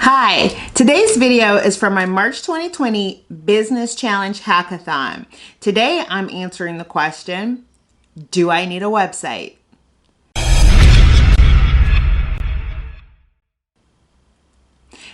Hi, today's video is from my March 2020 Business Challenge Hackathon. Today I'm answering the question, do I need a website?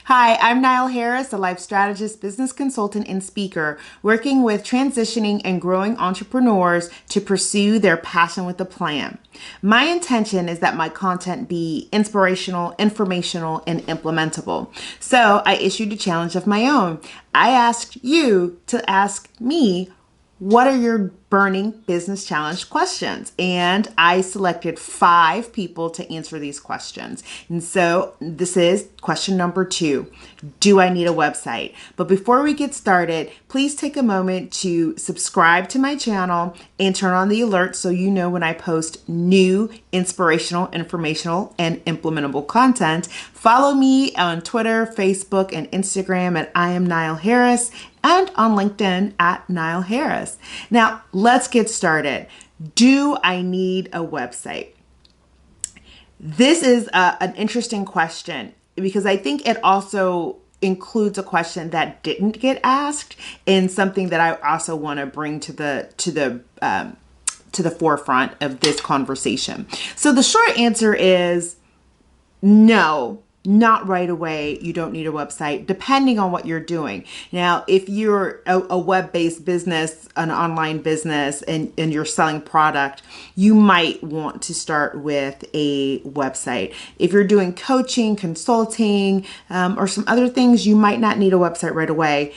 Hi, I'm Nile Harris, a life strategist, business consultant, and speaker, working with transitioning and growing entrepreneurs to pursue their passion with a plan. My intention is that my content be inspirational, informational, and implementable. So I issued a challenge of my own. I asked you to ask me, what are your burning business challenge questions? And I selected 5 people to answer these questions. And so this is question number 2. Do I need a website? But before we get started, please take a moment to subscribe to my channel and turn on the alerts so you know when I post new inspirational, informational, and implementable content. Follow me on Twitter, Facebook, and Instagram at I am Nile Harris, and on LinkedIn at Nile Harris. Now, let's get started. Do I need a website? This is an interesting question because I think it also includes a question that didn't get asked and something that I also want to bring to the forefront of this conversation. So the short answer is no. Not right away. You don't need a website, depending on what you're doing. Now, if you're a web-based business, an online business, and you're selling product, you might want to start with a website. If you're doing coaching, consulting, or some other things, you might not need a website right away.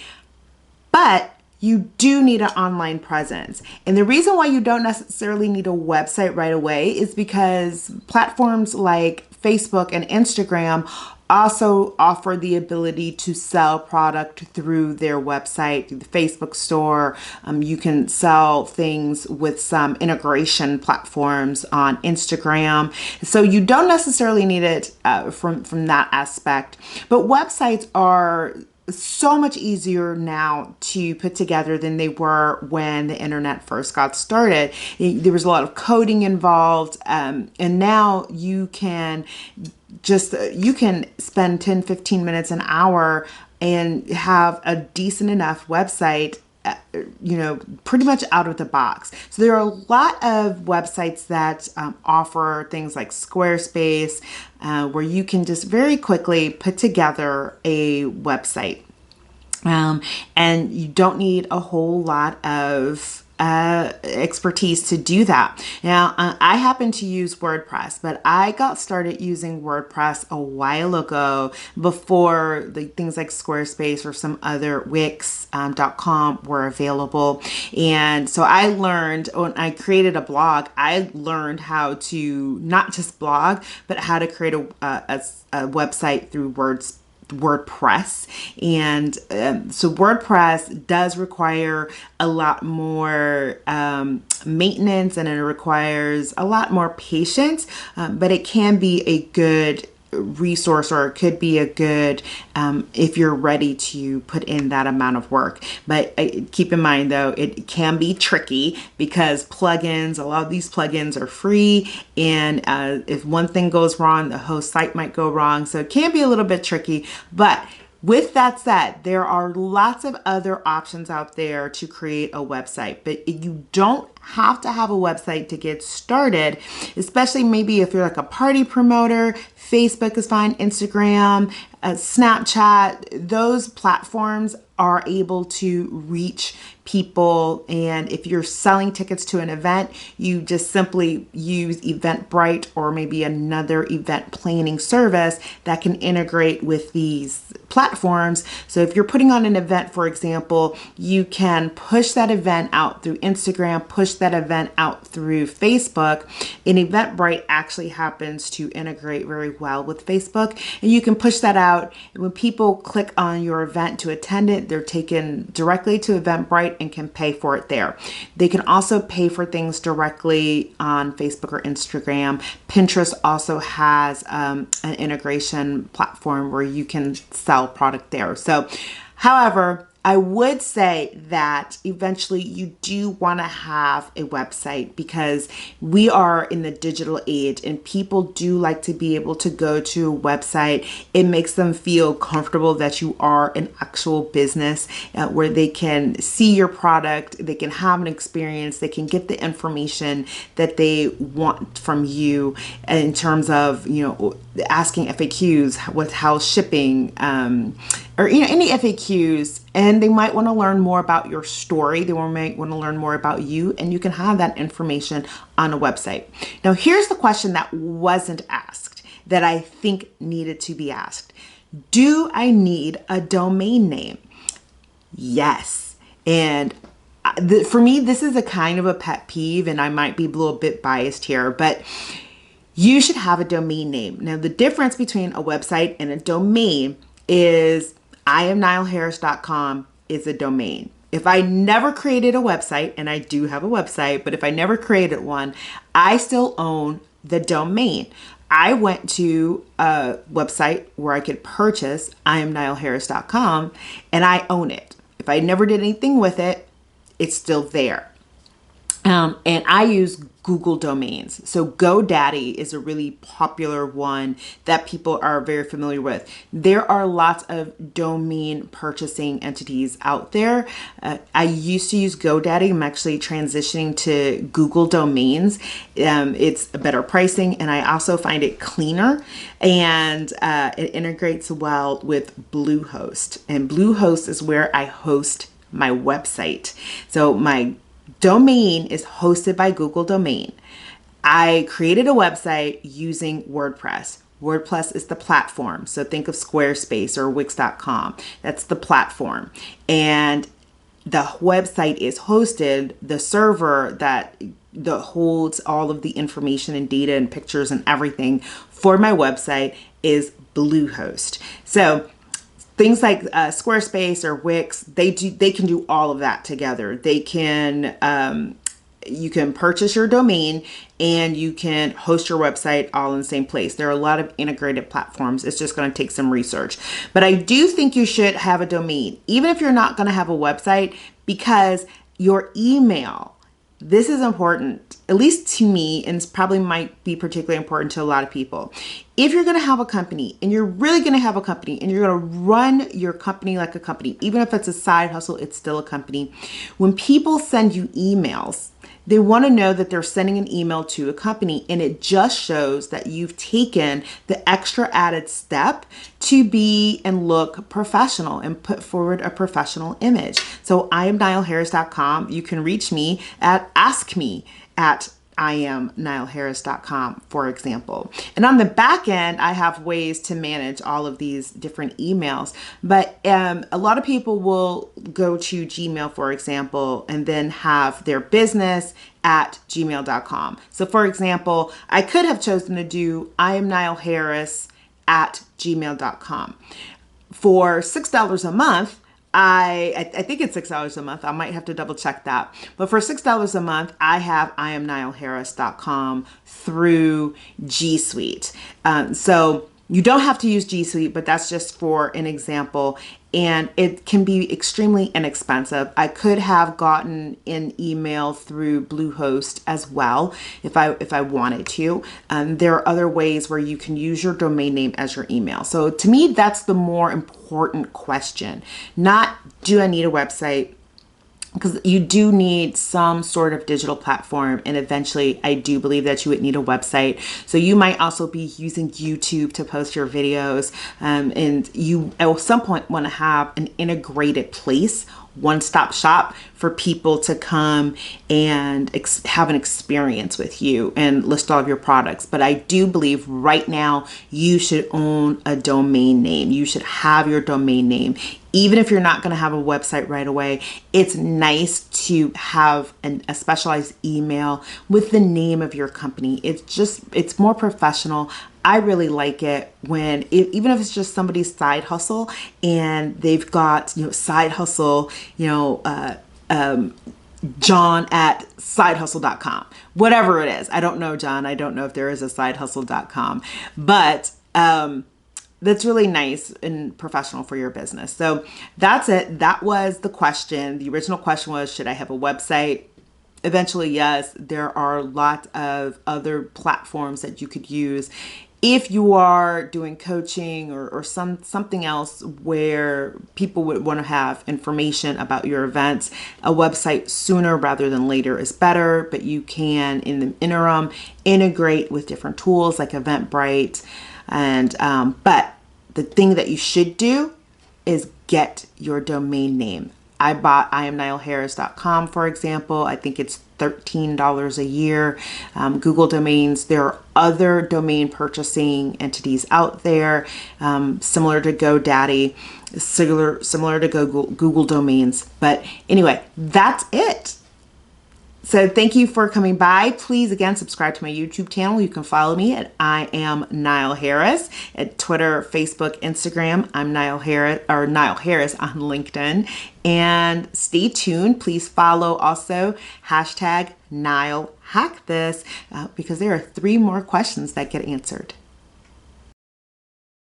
But you do need an online presence. And the reason why you don't necessarily need a website right away is because platforms like Facebook and Instagram also offer the ability to sell product through their website, through the Facebook store. You can sell things with some integration platforms on Instagram. So you don't necessarily need it from that aspect. But websites are so much easier now to put together than they were when the internet first got started. There was a lot of coding involved, and now you can spend 10, 15 minutes, an hour and have a decent enough website, pretty much out of the box. So there are a lot of websites that offer things like Squarespace, where you can just very quickly put together a website. And you don't need a whole lot of expertise to do that. Now, I happen to use WordPress, but I got started using WordPress a while ago before the things like Squarespace or some other Wix.com were available. And so I learned, when I created a blog, I learned how to not just blog, but how to create a website through WordPress. And so WordPress does require a lot more maintenance, and it requires a lot more patience, but it can be a good resource, or it could be a good if you're ready to put in that amount of work. But keep in mind, though, it can be tricky because plugins, a lot of these plugins are free, and if one thing goes wrong, the whole site might go wrong. So it can be a little bit tricky. But with that said, there are lots of other options out there to create a website, but you don't have to have a website to get started, especially maybe if you're like a party promoter. Facebook is fine, Instagram, Snapchat, those platforms are able to reach people. And if you're selling tickets to an event, you just simply use Eventbrite or maybe another event planning service that can integrate with these platforms. So if you're putting on an event, for example, you can push that event out through Instagram, push that event out through Facebook. And Eventbrite actually happens to integrate very well with Facebook. And you can push that out. And when people click on your event to attend it, they're taken directly to Eventbrite and can pay for it there. They can also pay for things directly on Facebook or Instagram. Pinterest also has an integration platform where you can sell product there. So, however, I would say that eventually you do want to have a website because we are in the digital age and people do like to be able to go to a website. It makes them feel comfortable that you are an actual business where they can see your product, they can have an experience, they can get the information that they want from you in terms of, asking FAQs, how's shipping, or any FAQs, and they might want to learn more about your story. They might want to learn more about you, and you can have that information on a website. Now, here's the question that wasn't asked that I think needed to be asked. Do I need a domain name? Yes. And for me, this is a kind of a pet peeve, and I might be a little bit biased here, but you should have a domain name. Now, the difference between a website and a domain is IamNileHarris.com is a domain. If I never created a website, and I do have a website, but if I never created one, I still own the domain. I went to a website where I could purchase IamNileHarris.com and I own it. If I never did anything with it, it's still there. And I use Google domains. So GoDaddy is a really popular one that people are very familiar with. There are lots of domain purchasing entities out there. I used to use GoDaddy. I'm actually transitioning to Google domains. It's a better pricing, and I also find it cleaner, and it integrates well with Bluehost. And Bluehost is where I host my website. So my domain is hosted by Google Domain. I created a website using WordPress. WordPress is the platform. So think of Squarespace or Wix.com. That's the platform. And the website is hosted, the server that holds all of the information and data and pictures and everything for my website is Bluehost. So things like Squarespace or Wix, they can do all of that together. They can, you can purchase your domain and you can host your website all in the same place. There are a lot of integrated platforms. It's just going to take some research. But I do think you should have a domain, even if you're not going to have a website, because your email, this is important, at least to me, and it probably might be particularly important to a lot of people. If you're going to have a company, and you're really going to have a company, and you're going to run your company like a company, even if it's a side hustle, it's still a company. When people send you emails, they want to know that they're sending an email to a company, and it just shows that you've taken the extra added step to be and look professional and put forward a professional image. So IamNileHarris.com. You can reach me at askme@IamNileHarris.com, for example. And on the back end, I have ways to manage all of these different emails. But a lot of people will go to Gmail, for example, and then have their business at gmail.com. So for example, I could have chosen to do IamNileHarris@gmail.com. For $6 a month, I think it's $6 a month. I might have to double check that. But for $6 a month, I have IamNileHarris.com through G Suite. So you don't have to use G Suite, but that's just for an example. And it can be extremely inexpensive. I could have gotten an email through Bluehost as well if I wanted to. There are other ways where you can use your domain name as your email. So to me, that's the more important question. Not, do I need a website? Because you do need some sort of digital platform, and eventually I do believe that you would need a website. So you might also be using YouTube to post your videos, and you at some point want to have an integrated place, one-stop shop for people to come and have an experience with you and list all of your products. But I do believe right now you should own a domain name. You should have your domain name. Even if you're not going to have a website right away, it's nice to have a specialized email with the name of your company. It's more professional. I really like it when, even if it's just somebody's side hustle and they've got, side hustle, John at sidehustle.com, whatever it is. I don't know, John. I don't know if there is a sidehustle.com, but, that's really nice and professional for your business. So that's it. That was the question. The original question was, should I have a website? Eventually, yes. There are lots of other platforms that you could use if you are doing coaching or something else where people would want to have information about your events. A website sooner rather than later is better, but you can, in the interim, integrate with different tools like Eventbrite. And but the thing that you should do is get your domain name. I bought IamNileHarris.com, for example. I think it's $13 a year. Google domains. There are other domain purchasing entities out there, similar to GoDaddy, similar to Google domains. But anyway, that's it. So thank you for coming by. Please, again, subscribe to my YouTube channel. You can follow me at I am Nile Harris at Twitter, Facebook, Instagram. I'm Nile Harris on LinkedIn. And stay tuned. Please follow also #NileHackThis because there are 3 more questions that get answered.